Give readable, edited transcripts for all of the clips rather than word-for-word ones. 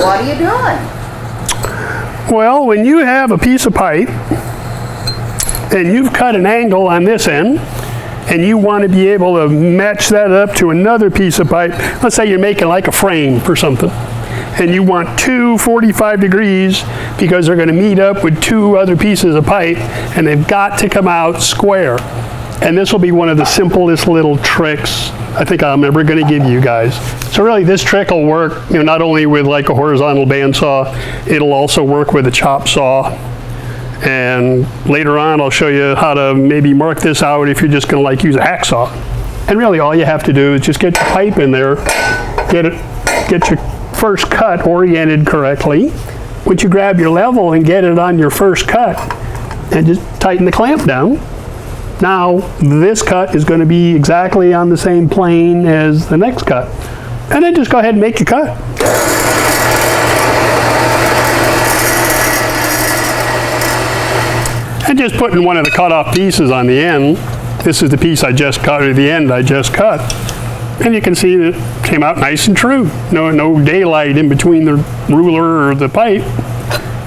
what are you doing? Well, when you have a piece of pipe and you've cut an angle on this end and you want to be able to match that up to another piece of pipe, let's say you're making like a frame for something, and you want two 45 degrees because they're going to meet up with two other pieces of pipe and they've got to come out square. And this will be one of the simplest little tricks I think I'm ever going to give you guys. So really this trick will work, not only with like a horizontal bandsaw, it'll also work with a chop saw. And later on I'll show you how to maybe mark this out if you're just going to like use a hacksaw. And really all you have to do is just get your pipe in there, get your first cut oriented correctly. Once you grab your level and get it on your first cut, and just tighten the clamp down. Now, this cut is going to be exactly on the same plane as the next cut. And then just go ahead and make your cut. And just putting one of the cut-off pieces on the end. This is the piece I just cut, or the end I just cut. And you can see that it came out nice and true. No daylight in between the ruler or the pipe.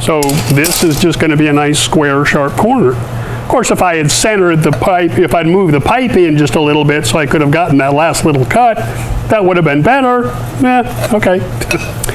So this is just going to be a nice square, sharp corner. Of course, if I had centered the pipe, if I'd moved the pipe in just a little bit so I could have gotten that last little cut, that would have been better. Okay.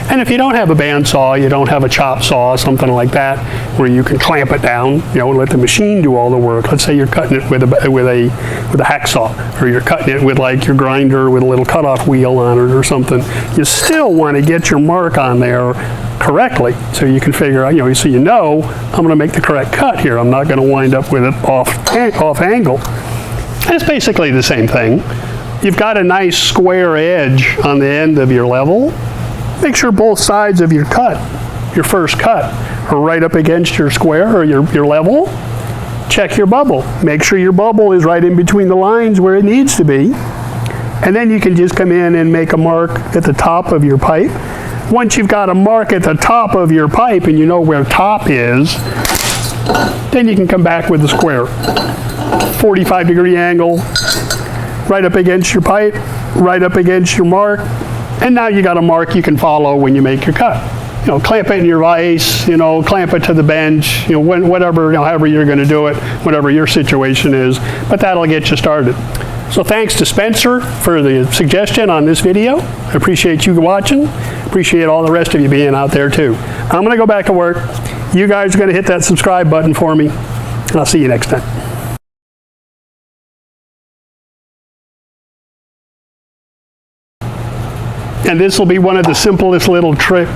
And if you don't have a bandsaw, you don't have a chop saw, something like that, where you can clamp it down, and let the machine do all the work. Let's say you're cutting it with a hacksaw, or you're cutting it with like your grinder with a little cutoff wheel on it or something. You still want to get your mark on there correctly, so you can figure out, so I'm going to make the correct cut here. I'm not going to wind up with it off angle. And it's basically the same thing. You've got a nice square edge on the end of your level. Make sure both sides of your cut, your first cut, are right up against your square or your level. Check your bubble. Make sure your bubble is right in between the lines where it needs to be. And then you can just come in and make a mark at the top of your pipe. Once you've got a mark at the top of your pipe and you know where top is, then you can come back with the square. 45-degree angle, right up against your pipe, right up against your mark, and now you got a mark you can follow when you make your cut. Clamp it in your vise, clamp it to the bench, whatever, however you're going to do it, whatever your situation is, but that'll get you started. So thanks to Spencer for the suggestion on this video. I appreciate you watching. Appreciate all the rest of you being out there too. I'm going to go back to work. You guys are going to hit that subscribe button for me, and I'll see you next time. And this will be one of the simplest little tricks.